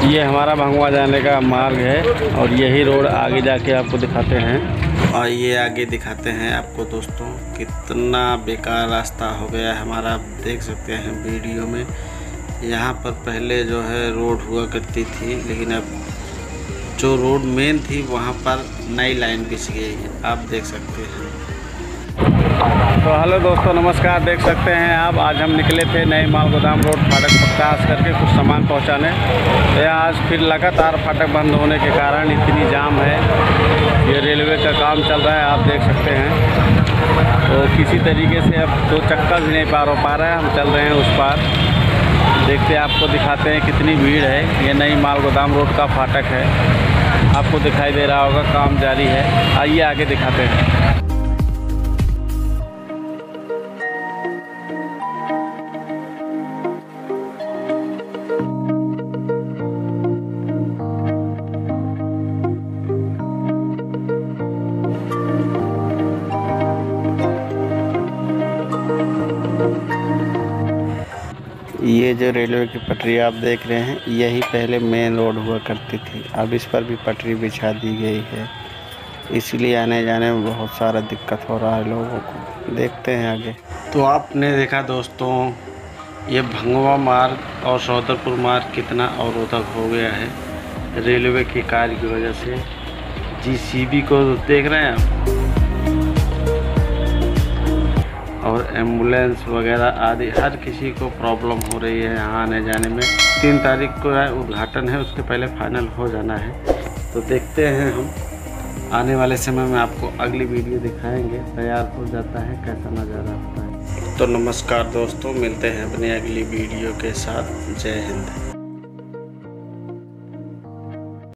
ये हमारा भंगवा जाने का मार्ग है और यही रोड आगे जाके आपको दिखाते हैं। और ये आगे दिखाते हैं आपको दोस्तों, कितना बेकार रास्ता हो गया है हमारा। आप देख सकते हैं वीडियो में। यहाँ पर पहले जो है रोड हुआ करती थी, लेकिन अब जो रोड मेन थी वहाँ पर नई लाइन बिछ गई है, आप देख सकते हैं। तो हेलो दोस्तों, नमस्कार। देख सकते हैं आप, आज हम निकले थे नए माल गोदाम रोड फाटक प्रकाश करके कुछ सामान पहुंचाने। तो आज फिर लगातार फाटक बंद होने के कारण इतनी जाम है। ये रेलवे का काम चल रहा है, आप देख सकते हैं। तो किसी तरीके से अब दो चक्का भी नहीं पार हो पा रहा है। हम चल रहे हैं उस पार, देखते हैं, आपको दिखाते हैं कितनी भीड़ है। ये नई माल गोदाम रोड का फाटक है, आपको दिखाई दे रहा होगा, काम जारी है। आइए आगे दिखाते हैं। ये जो रेलवे की पटरी आप देख रहे हैं, यही पहले मेन रोड हुआ करती थी। अब इस पर भी पटरी बिछा दी गई है, इसलिए आने जाने में बहुत सारा दिक्कत हो रहा है लोगों को। देखते हैं आगे। तो आपने देखा दोस्तों, ये भंगवा मार्ग और सौदरपुर मार्ग कितना अवरोधक हो गया है रेलवे के कार्य की वजह से। जीसीबी को देख रहे हैं आप, और एम्बुलेंस वगैरह आदि हर किसी को प्रॉब्लम हो रही है यहाँ आने जाने में। 3 तारीख को उद्घाटन है, उसके पहले फाइनल हो जाना है। तो देखते हैं, हम आने वाले समय में आपको अगली वीडियो दिखाएंगे। तैयार हो जाता है, कैसा नज़ारा होता है। तो नमस्कार दोस्तों, मिलते हैं अपनी अगली वीडियो के साथ। जय हिंद।